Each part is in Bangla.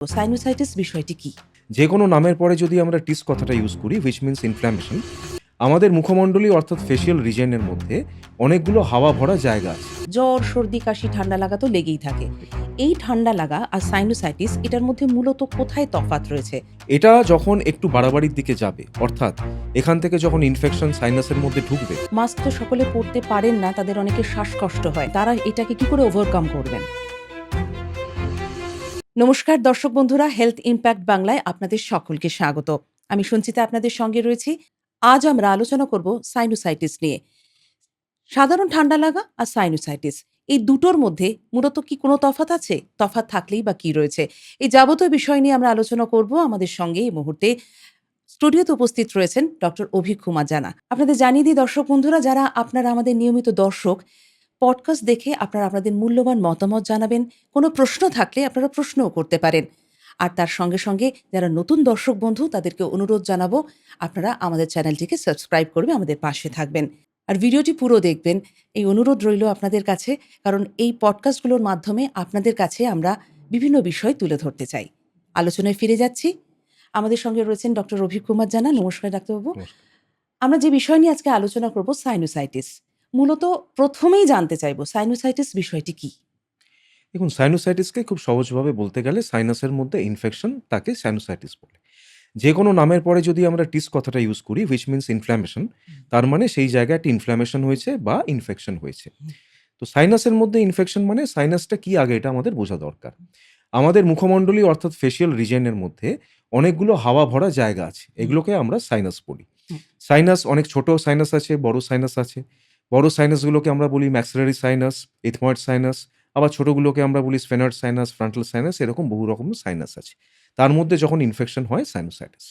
সাইনোসাইটিস বিষয়টি কি? যে কোনো নামের পরে যদি আমরা টিস কথাটা ইউজ করি হুইচ মিনস ইনফ্ল্যামেশন, আমাদের মুখমণ্ডলী অর্থাৎ ফেসিয়াল রিজনের মধ্যে অনেকগুলো হাওয়া ভরা জায়গা আছে। জ্বর, সর্দি, কাশি, ঠান্ডা লাগা তো লেগেই থাকে। এই ঠান্ডা লাগা আর সাইনোসাইটিস এটার মধ্যে মূলত কোথায় তফাৎ রয়েছে? এটা যখন একটু বাড়াবাড়ির দিকে যাবে, অর্থাৎ এখান থেকে যখন ইনফেকশন সাইনাসের মধ্যে ঢুকবে, মাস্ক তো সকলে পরতে পারেন না, তাদের অনেকের শ্বাসকষ্ট হয়। তারা এটাকে কি করে ওভারকাম করবেন? নমস্কার দর্শক বন্ধুরা, হেলথ ইমপ্যাক্ট বাংলায় আপনাদের সকলকে স্বাগত। আমি সঞ্চিতা আপনাদের সঙ্গে রয়েছি। আজ আমরা আলোচনা করব সাইনোসাইটিস নিয়ে। সাধারণ ঠান্ডা লাগা আর সাইনোসাইটিস এই দুটোর মধ্যে মূলত কি কোনো তফাৎ আছে? তফাৎ থাকলেই বা কি রয়েছে? এই যাবতীয় বিষয় নিয়ে আমরা আলোচনা করব। আমাদের সঙ্গে এই মুহূর্তে স্টুডিওতে উপস্থিত রয়েছেন ডক্টর অভিক কুমার জানা। আপনাদের জানিয়ে দিই দর্শক বন্ধুরা, যারা আপনারা আমাদের নিয়মিত দর্শক, পডকাস্ট দেখে আপনারা আপনাদের মূল্যবান মতামত জানাবেন। কোনো প্রশ্ন থাকলে আপনারা প্রশ্নও করতে পারেন। আর তার সঙ্গে সঙ্গে যারা নতুন দর্শক বন্ধু, তাদেরকে অনুরোধ জানাবো আপনারা আমাদের চ্যানেলটিকে সাবস্ক্রাইব করবে, আমাদের পাশে থাকবেন। আর ভিডিওটি পুরো দেখবেন, এই অনুরোধ রইল আপনাদের কাছে। কারণ এই পডকাস্টগুলোর মাধ্যমে আপনাদের কাছে আমরা বিভিন্ন বিষয় তুলে ধরতে চাই। আলোচনায় ফিরে যাচ্ছি। আমাদের সঙ্গে রয়েছেন ডক্টর অভিক কুমার জানা। নমস্কার ডাক্তারবাবু। নমস্কার। আমরা যে বিষয় নিয়ে আজকে আলোচনা করব সাইনোসাইটিস। মূলত প্রথমেই জানতে চাইবো সাইনোসাইটিস বিষয়টি কি? দেখুন, সাইনোসাইটিসকে খুব সহজভাবে বলতে গেলে সাইনাসের মধ্যে ইনফেকশন, তাকে সাইনোসাইটিস বলে। যে কোনো নামের পরে যদি আমরা টিস কথাটা ইউজ করি হুইচ মিনস ইনফ্ল্যামেশন, তার মানে সেই জায়গায় একটা ইনফ্ল্যামেশন হয়েছে বা ইনফেকশন হয়েছে। তো সাইনাসের মধ্যে ইনফেকশন মানে সাইনাসটা কি আগে এটা আমাদের বোঝা দরকার। আমাদের মুখমণ্ডলী অর্থাৎ ফেসিয়াল রিজনের মধ্যে অনেকগুলো হাওয়া ভরা জায়গা আছে, এগুলোকে আমরা সাইনাস বলি। হুম। সাইনাস অনেক ছোট সাইনাস আছে, বড় সাইনাস আছে। বড় সাইনাসগুলোকে আমরা বলি ম্যাক্সিলারি সাইনাস, ইথময়েড সাইনাস। আবার ছোটগুলোকে আমরা বলি স্ফেনার্ড সাইনাস, ফ্রন্টাল সাইনাস, এরকম বহু রকমের সাইনাস আছে। তার মধ্যে যখন ইনফেকশন হয় সাইনোসাইটিস।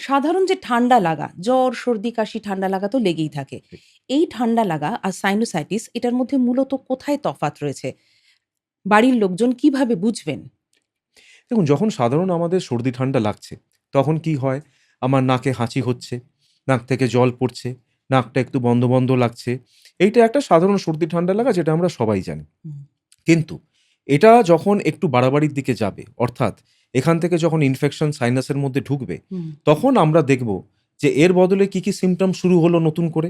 সাধারণ যে ঠান্ডা লাগা, জ্বর, সর্দি, কাশি, ঠান্ডা লাগা তো লেগেই থাকে। এই ঠান্ডা লাগা আর সাইনোসাইটিস এটার মধ্যে মূলত কোথায় তফাৎ রয়েছে? বাড়ির লোকজন কিভাবে বুঝবেন? দেখুন, যখন সাধারণ আমাদের সর্দি ঠান্ডা লাগছে, তখন কি হয়? আমার নাকে হাঁচি হচ্ছে, নাক থেকে জল পড়ছে, নাকটা একটু বন্ধ, বন্ধ লাগছে। এইটা একটা সাধারণ সর্দি ঠান্ডা লাগা, যেটা আমরা সবাই জানি। হুম। কিন্তু এটা যখন একটু বাড়াবাড়ির দিকে যাবে, অর্থাৎ এখান থেকে যখন ইনফেকশন সাইনাসের মধ্যে ঢুকবে, হুম। তখন আমরা দেখব যে এর বদলে কি সিম্পটম শুরু হলো নতুন করে।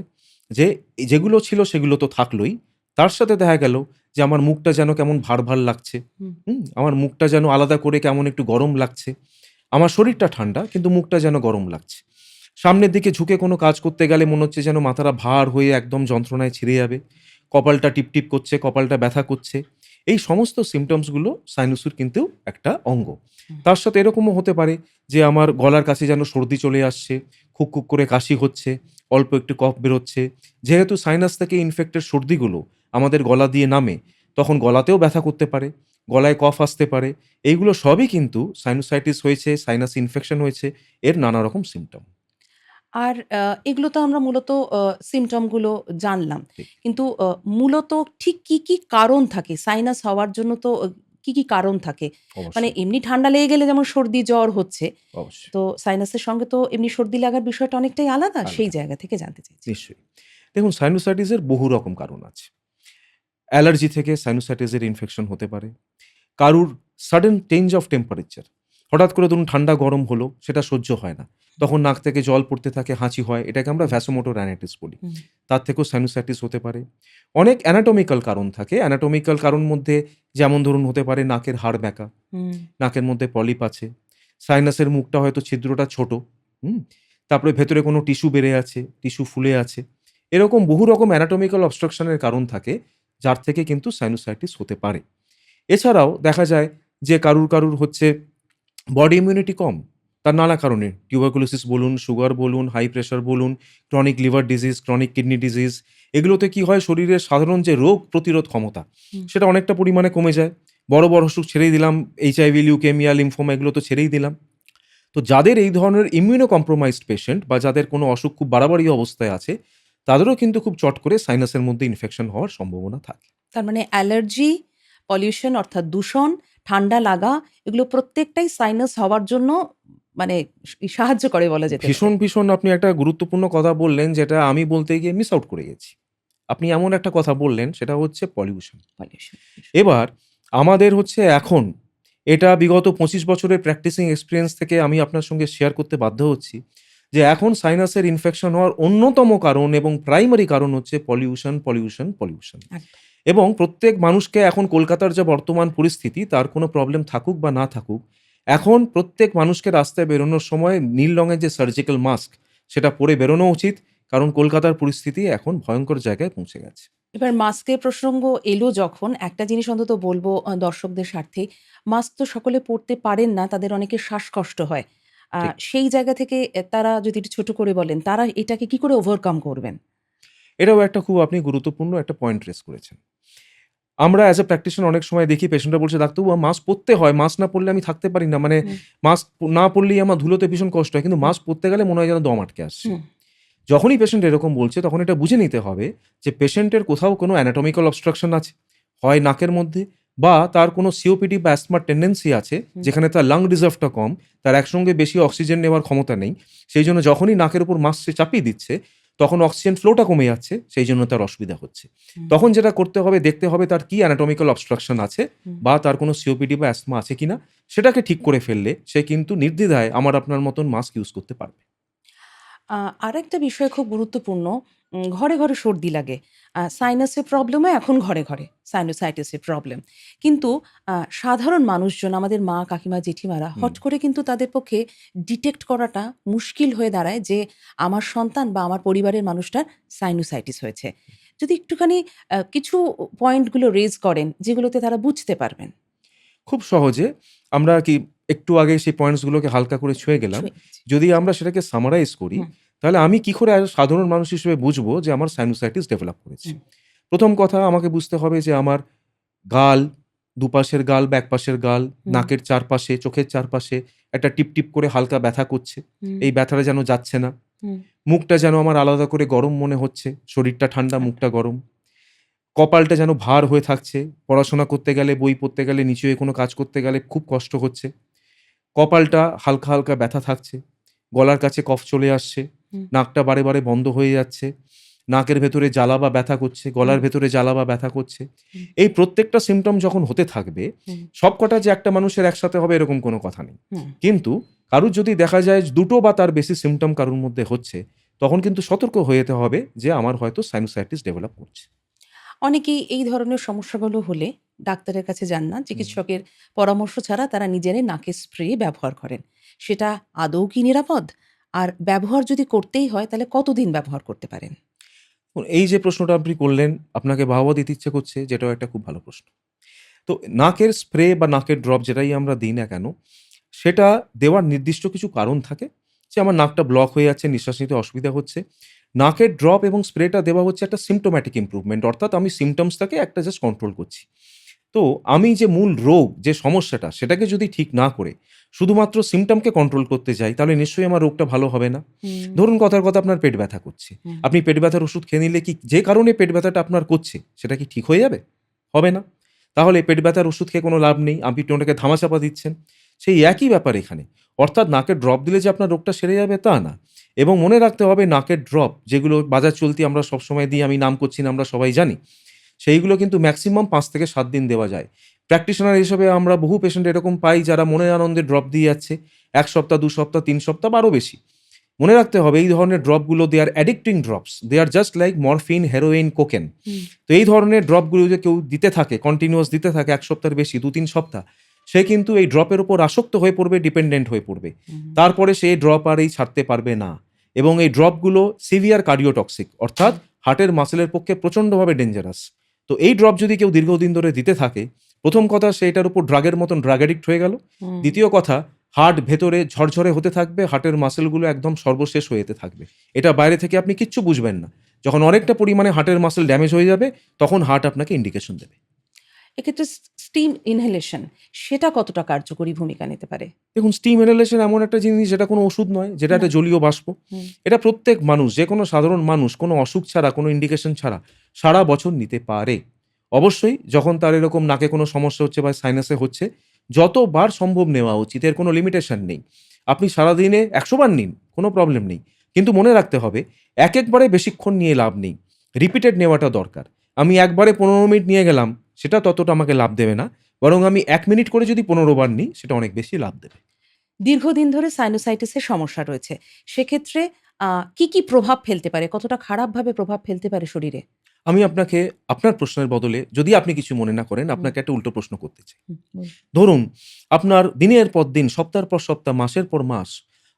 যে যেগুলো ছিল সেগুলো তো থাকলোই। তার সাথে দেখা গেল যে আমার মুখটা যেন কেমন ভার, ভার লাগছে। হুম। আমার মুখটা যেন আলাদা করে কেমন একটু গরম লাগছে। আমার শরীরটা ঠান্ডা কিন্তু মুখটা যেন গরম লাগছে। সামনের দিকে ঝুঁকে কোনো কাজ করতে গেলে মনে হচ্ছে যেন মাথাটা ভার হয়ে একদম যন্ত্রণায় ছিঁড়ে যাবে। কপালটা টিপটিপ করছে, কপালটা ব্যথা করছে। এই সমস্ত সিম্পটমস গুলো সাইনাসের কিন্তু একটা অঙ্গ। হুম। তার সাথে এরকমও হতে পারে যে আমার গলার কাছে যেন সর্দি চলে আসছে, খুক, খুক করে কাশি হচ্ছে, অল্প একটু কফ বেরোচ্ছে। যেহেতু সাইনাস থেকে ইনফেক্টেড সর্দিগুলো আমাদের গলা দিয়ে নামে, তখন গলাতেও ব্যথা করতে পারে, গলায় কফ আসতে পারে। এইগুলো সবই কিন্তু সাইনোসাইটিস হয়েছে, সাইনাস ইনফেকশন হয়েছে, এর নানা রকম সিম্পটম। আর এগুলো তো আমরা মূলত সিম্পটম গুলো জানলাম। ঠিক, কিন্তু মূলত ঠিক কি কারণ থাকে? সাইনাস হওয়ার জন্য তো কি কারণ থাকে? মানে অবশ্যই, এমনি ঠান্ডা লেগে গেলে যেমন সর্দি, জ্বর হচ্ছে, অবশ্যই। তো সাইনাসের সঙ্গে তো এমনি সর্দি লাগার বিষয়টা অনেকটাই আলাদা। সেই আলাদা। জায়গা থেকে জানতে চাইছি। নিশ্চয়ই। দেখুন, সাইনোসাইটিসের বহু রকম কারণ আছে। অ্যালার্জি থেকে সাইনোসাইটিসের ইনফেকশন হতে পারে। কারুর সাডেন চেঞ্জ অফ টেম্পারেচার, হঠাৎ করে ধরুন ঠান্ডা গরম হলো, সেটা সহ্য হয় না। তখন নাক থেকে জল পড়তে থাকে, হাঁচি হয়। এটাকে আমরা ভ্যাসোমোটর রাইনাইটিস বলি। হুম। তার থেকেও সাইনোসাইটিস হতে পারে। অনেক অ্যানাটমিক্যাল কারণ থাকে। অ্যানাটমিক্যাল কারণ মধ্যে যেমন ধরুন হতে পারে নাকের হাড় ব্যাকা, হুম। নাকের মধ্যে পলিপ আছে, সাইনাসের মুখটা হয়তো ছিদ্রটা ছোট, হুম? তারপরে ভেতরে কোনো টিস্যু বেড়ে আছে, টিস্যু ফুলে আছে। এরকম বহু রকম অ্যানাটমিক্যাল অবস্ট্রাকশন এর কারণ থাকে, যার থেকে কিন্তু সাইনোসাইটিস হতে পারে। এছাড়াও দেখা যায় যে কারুর হচ্ছে বডি ইমিউনিটি কম। তার নানা কারণে টিউবারকুলোসিস বলুন, সুগার বলুন, হাই প্রেশার বলুন, chronic liver disease, chronic kidney disease, এগুলোতে কি হয় শরীরের সাধারণ যে রোগ প্রতিরোধ ক্ষমতা, হুম। সেটা অনেকটা পরিমাণে কমে যায়। বড়, বড় অসুখ ছেড়েই দিলাম, এইচআইভি, লিউকেমিয়া, লিম্ফোমা এগুলো তো ছেড়েই দিলাম। তো যাদের এই ধরনের ইমিউনো কম্প্রোমাইজড পেশেন্ট বা যাদের কোনো অসুখ খুব বাড়াবাড়ি অবস্থায় আছে, তাদেরও কিন্তু খুব চট করে সাইনাসের মধ্যে ইনফেকশন হওয়ার সম্ভাবনা থাকে। তার মানে অ্যালার্জি, পলিউশন অর্থাৎ দূষণ, ঠান্ডা লাগা এগুলো প্রত্যেকটাই সাইনাস হওয়ার জন্য মানে সাহায্য করে বলা যেতে পারে। ভীষণ আপনি একটা গুরুত্বপূর্ণ কথা বললেন, যেটা আমি বলতে গিয়ে মিস আউট করে গেছি। আপনি এমন একটা কথা বললেন, সেটা হচ্ছে পলিউশন। পলিউশন। এবার আমাদের হচ্ছে এখন এটা বিগত 25 বছরের প্র্যাকটিসিং এক্সপেরিয়েন্স থেকে আমি আপনার সঙ্গে শেয়ার করতে বাধ্য হচ্ছি যে এখন সাইনাসের ইনফেকশন হওয়ার অন্যতম কারণ এবং প্রাইমারি কারণ হচ্ছে পলিউশন, পলিউশন, পলিউশন। একদম। এবং প্রত্যেক মানুষকে এখন কলকাতার যা বর্তমান পরিস্থিতি তার কোনো প্রবলেম থাকুক বা না থাকুক, এখন প্রত্যেক মানুষকে রাস্তায় বেরোনোর সময় নীল রঙের যে সার্জিক্যাল মাস্ক সেটা পরে বেরোনো উচিত। কারণ কলকাতার পরিস্থিতি এখন ভয়ঙ্কর জায়গায় পৌঁছে গেছে। এবার মাস্কের প্রসঙ্গ এলো যখন, একটা জিনিস অন্তত বলব দর্শকদের স্বার্থে, মাস্ক তো সকলে পড়তে পারেন না, তাদের অনেকের শ্বাসকষ্ট হয়। ঠিক। সেই জায়গা থেকে তারা যদি একটু ছোট করে বলেন, তারা এটাকে কি করে ওভারকাম করবেন? এটাও একটা খুব আপনি গুরুত্বপূর্ণ একটা পয়েন্ট রেজ করেছেন। আমরা অ্যাজ এ প্র্যাকটিশনার অনেক সময় দেখি পেশেন্টরা বলছে, "ডাক্তারবাবু মাস্ক পরতে হয়। মাস্ক না পরলে আমি থাকতে পারি না। মানে হুম, মাস্ক না পরলেই আমার ধুলোতে ভীষণ কষ্ট হয়। কিন্তু হুম, মাস্ক পরতে গেলে মনে হয় যেন দম আটকে আসছে।" হুম, যখনই পেশেন্ট এরকম বলছে তখন এটা বুঝে নিতে হবে যে পেশেন্টের কোথাও কোনো অ্যানাটমিক্যাল অবস্ট্রাকশন আছে। হয় নাকের মধ্যে বা তার কোনো সিওপিডি বা অ্যাসথমার টেন্ডেন্সি আছে হুম, যেখানে তার লাং রিজার্ভটা কম, তার একসঙ্গে বেশি অক্সিজেন নেওয়ার ক্ষমতা নেই। সেইজন্য যখনই নাকের উপর মাস্ক সে চাপিয়ে দিচ্ছে তখন অক্সিজেন ফ্লোটা কমে যাচ্ছে, সেইজন্য তার অসুবিধা হচ্ছে। হুম, তখন যেটা করতে হবে দেখতে হবে তার কি অ্যানাটমিক্যাল অবস্ট্রাকশন আছে হুম। বা তার কোনো সিওপিডি বা অ্যাসথমা আছে কিনা সেটাকে ঠিক করে ফেললে সে কিন্তু নির্দ্বিধায় আমার আপনার মতন মাস্ক ইউজ করতে পারবে। আ আরেকটা বিষয় খুব গুরুত্বপূর্ণ। ঘরে, ঘরে সর্দি লাগে। সাইনাসের প্রবলেমও এখন ঘরে, ঘরে সাইনোসাইটিসের প্রবলেম। কিন্তু সাধারণ মানুষজন, আমাদের মা, কাকিমা, জেঠিমারা হুম। হট করে কিন্তু তাদের পক্ষে ডিটেক্ট করাটা মুশকিল হয়ে দাঁড়ায় যে আমার সন্তান বা আমার পরিবারের মানুষটার সাইনোসাইটিস হয়েছে। যদি একটুখানি কিছু পয়েন্টগুলো রেজ করেন যেগুলোতে তারা বুঝতে পারবেন। খুব সহজে আমরা কি একটু আগে সেই পয়েন্টস গুলোকে হালকা করে ছুঁয়ে গেলাম। ছুঁয়ে গেছি। যদি আমরা সেটাকে সামারাইজ করি, হুম, তাহলে আমি কি করে সাধারণ মানুষ হিসেবে বুঝবো যে আমার সাইনোসাইটিস ডেভেলপ করেছে? হুম, ১ম কথা আমাকে বুঝতে হবে যে আমার গাল, দুপাশের গাল বা একপাশের গাল, হুম, নাকের চারপাশে, চোখের চারপাশে একটা টিপটিপ করে হালকা ব্যথা করছে। হুম, এই ব্যথাটা যেন যাচ্ছে না। হুম। মুখটা যেন আমার আলাদা করে গরম মনে হচ্ছে। শরীরটা ঠান্ডা, আচ্ছা। মুখটা গরম। কপালটা যেন ভার হয়ে থাকছে। পড়াশোনা করতে গেলে, বই পড়তে গেলে, নিচু হয়ে কোনো কাজ করতে গেলে খুব কষ্ট হচ্ছে। কপালটা হালকা, হালকা ব্যথা থাকছে। গলার কাছে কফ চলে আসছে। হুম, নাকটা বারে, বারে বন্ধ হয়ে যাচ্ছে। নাকের ভেতরে জ্বালা বা ব্যথা করছে। হুম, গলার ভেতরে জ্বালা বা ব্যথা করছে। হুম, এই প্রত্যেকটা সিম্পটম যখন হতে থাকবে, হুম, সবকটা যে একটা মানুষের একসাথে হবে এরকম কোনো কথা নেই। হুম। কিন্তু কারুর যদি দেখা যায় ২ টো বা তার বেশি সিম্পটম কারুর মধ্যে হচ্ছে, তখন কিন্তু সতর্ক হয়ে যেতে হবে যে আমার হয়তো সাইনোসাইটিস ডেভেলপ করছে। অনেকেই এই ধরনের সমস্যাগুলো হলে ডাক্তারের কাছে যান না। হুম। চিকিৎসকের পরামর্শ ছাড়া তারা নিজেরাই নাকের স্প্রে ব্যবহার করেন। সেটা আদৌ কি নিরাপদ? আর ব্যবহার যদি করতেই হয় তাহলে কতদিন ব্যবহার করতে পারেন? এই যে প্রশ্নটা আপনি করলেন, আপনাকে বাহবা দিতে ইচ্ছে করছে, যেটাও একটা খুব ভালো প্রশ্ন। তো নাকের স্প্রে বা নাকের ড্রপ যেটাই আমরা দিই না কেন, সেটা দেওয়ার নির্দিষ্ট কিছু কারণ থাকে। যে আমার নাকটা ব্লক হয়ে যাচ্ছে, নিঃশ্বাস নিতে অসুবিধা হচ্ছে। নাকের ড্রপ এবং স্প্রেটা দেওয়া হচ্ছে একটা সিম্পটোম্যাটিক ইমপ্রুভমেন্ট। অর্থাৎ আমি সিম্পটমসটাকে একটা জাস্ট কন্ট্রোল করছি। তো আমি যে মূল রোগ, যে সমস্যাটা, সেটাকে যদি ঠিক না করে শুধুমাত্র সিম্পটমকে কন্ট্রোল করতে যাই, তাহলে নিশ্চয়ই আমার রোগটা ভালো হবে না। হুম, ধরুন কথার কথা আপনার পেট ব্যথা করছে। হুম, আপনি পেট ব্যথার ওষুধ খেয়ে নিলে কি যে কারণে পেট ব্যথাটা আপনার করছে, সেটা কি ঠিক হয়ে যাবে? হবে না। তাহলে পেট ব্যথার ওষুধ খেয়ে কোনো লাভ নেই। আপনি ওটাকে ধামাচাপা দিচ্ছেন। সেই একই ব্যাপার এখানে। অর্থাৎ নাকের ড্রপ দিলে যে আপনার রোগটা সেরে যাবে তা না। এবং মনে রাখতে হবে নাকের ড্রপ যেগুলো বাজার চলতি আমরা সবসময় দিই, আমি নাম করছি না, আমরা সবাই জানি। সেইগুলো কিন্তু ম্যাক্সিমাম ৫ থেকে ৭ দিন দেওয়া যায়। প্র্যাকটিশনার হিসেবে আমরা বহু পেশেন্ট এরকম পাই যারা মনের আনন্দে ড্রপ দিয়ে যাচ্ছে। ১ সপ্তাহ, ২ সপ্তাহ, ৩ সপ্তাহ বা আরও বেশি। মনে রাখতে হবে এই ধরনের ড্রপগুলো they are addicting drops. They are just like morphine, heroin, cocaine. হুম, তো এই ধরনের ড্রপগুলো যে কেউ দিতে থাকে, কন্টিনিউয়াস দিতে থাকে ১ সপ্তাহের বেশি, ২-৩ সপ্তাহ, সে কিন্তু এই ড্রপের উপর আসক্ত হয়ে পড়বে, ডিপেন্ডেন্ট হয়ে পড়বে। হুম, তারপরে সে এই ড্রপ আর ছাড়তে পারবে না। এবং এই ড্রপগুলো সিভিয়ার কার্ডিওটক্সিক, অর্থাৎ হুম, হার্টের মাসলের পক্ষে প্রচণ্ডভাবে ডেঞ্জারাস। তো এই ড্রপ যদি কেউ দীর্ঘদিন ধরে দিতে থাকে, ১ম কথা সে এটার উপর ড্রাগের মতন ড্রাগ অ্যাডিক্ট হয়ে গেল। হুম। ২য় কথা, হার্ট ভেতরে ঝরঝরে হতে থাকবে, হার্টের মাসলগুলো একদম সর্বশেষ হয়ে যেতে থাকবে। এটা বাইরে থেকে আপনি কিচ্ছু বুঝবেন না। যখন অনেকটা পরিমাণে হার্টের মাসল ড্যামেজ হয়ে যাবে, তখন হার্ট আপনাকে ইন্ডিকেশন দেবে। এক্ষেত্রে স্টিম ইনহেলেশন সেটা কতটা কার্যকরী ভূমিকা নিতে পারে? দেখুন, স্টিম ইনহেলেশন এমন একটা জিনিস যেটা কোনো ওষুধ নয়, যেটা না। একটা জলীয় বাষ্প। হুম, এটা প্রত্যেক মানুষ, যেকোনো সাধারণ মানুষ কোনো অসুখ ছাড়া, কোনো ইন্ডিকেশন ছাড়া সারা বছর নিতে পারে। অবশ্যই যখন তার এরকম নাকে কোনো সমস্যা হচ্ছে বা সাইনাসে হচ্ছে, যতবার সম্ভব নেওয়া উচিত। এর কোনো লিমিটেশন নেই। আপনি সারাদিনে ১০০ বার নিন, কোনো প্রবলেম নেই। কিন্তু মনে রাখতে হবে একেকবারে বেশিক্ষণ নিয়ে লাভ নেই। রিপিটেড নেওয়াটা দরকার। আমি একবারে ১৫ মিনিট নিয়ে গেলাম, সেটা ততটা আমাকে লাভ দেবে না। বরং আমি ১ মিনিট করে যদি ১৫ বার নিই সেটা অনেক বেশি লাভ দেবে। দীর্ঘদিন ধরে সাইনোসাইটিসের সমস্যা রয়েছে। সেক্ষেত্রে কি প্রভাব ফেলতে পারে? কতটা খারাপভাবে প্রভাব ফেলতে পারে শরীরে? আমি আপনাকে আপনার প্রশ্নের বদলে যদি আপনি কিছু মনে না করেন হুম, আপনাকে একটা উল্টো প্রশ্ন করতে চাই। বলুন। ধরুন আপনার দিনের পর দিন, সপ্তাহের পর সপ্তাহ, মাসের পর মাস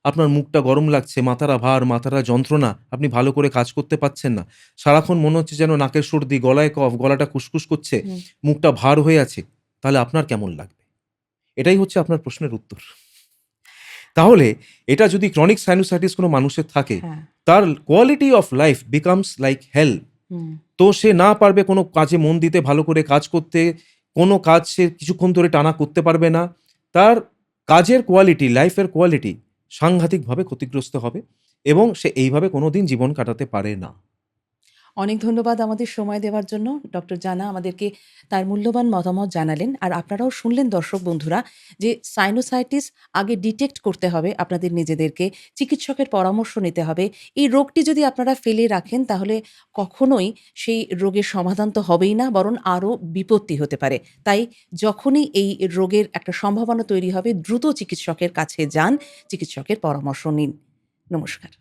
আপনার মুখটা গরম লাগছে, মাথাটা ভার, মাথাটা যন্ত্রণা, আপনি ভালো করে কাজ করতে পারছেন না। সারাক্ষণ মনে হচ্ছে যেন নাকের সর্দি, গলায় কফ, গলাটা খুসখুস করছে, হুম, মুখটা ভার হয়ে আছে। তাহলে আপনার কেমন লাগবে? এটাই হচ্ছে আপনার প্রশ্নের উত্তর। তাহলে এটা যদি ক্রনিক সাইনোসাইটিস কোনো মানুষের থাকে, হ্যাঁ, তার quality of life becomes like hell. হুম। তো সে না পারবে কোনো কাজে মন দিতে, ভালো করে কাজ করতে, কোনো কাজ সে কিছুক্ষণ ধরে টানা করতে পারবে না। তার কাজের কোয়ালিটি, লাইফের কোয়ালিটি সাংঘাতিকভাবে ক্ষতিগ্রস্ত হবে এবং সে এইভাবে কোনোদিন জীবন কাটাতে পারে না। অনেক ধন্যবাদ আমাদের সময় দেওয়ার জন্য। ডক্টর জানা আমাদেরকে তার মূল্যবান মতামত জানালেন। আর আপনারাও শুনলেন দর্শক বন্ধুরা যে সাইনোসাইটিস আগে ডিটেক্ট করতে হবে আপনাদের নিজেদেরকে। চিকিৎসকের পরামর্শ নিতে হবে। এই রোগটি যদি আপনারা ফেলে রাখেন তাহলে কখনোই সেই রোগের সমাধান তো হবেই না, বরং আরও বিপত্তি হতে পারে। তাই যখনই এই রোগের একটা সম্ভাবনা তৈরি হবে দ্রুত চিকিৎসকের কাছে যান, চিকিৎসকের পরামর্শ নিন। নমস্কার।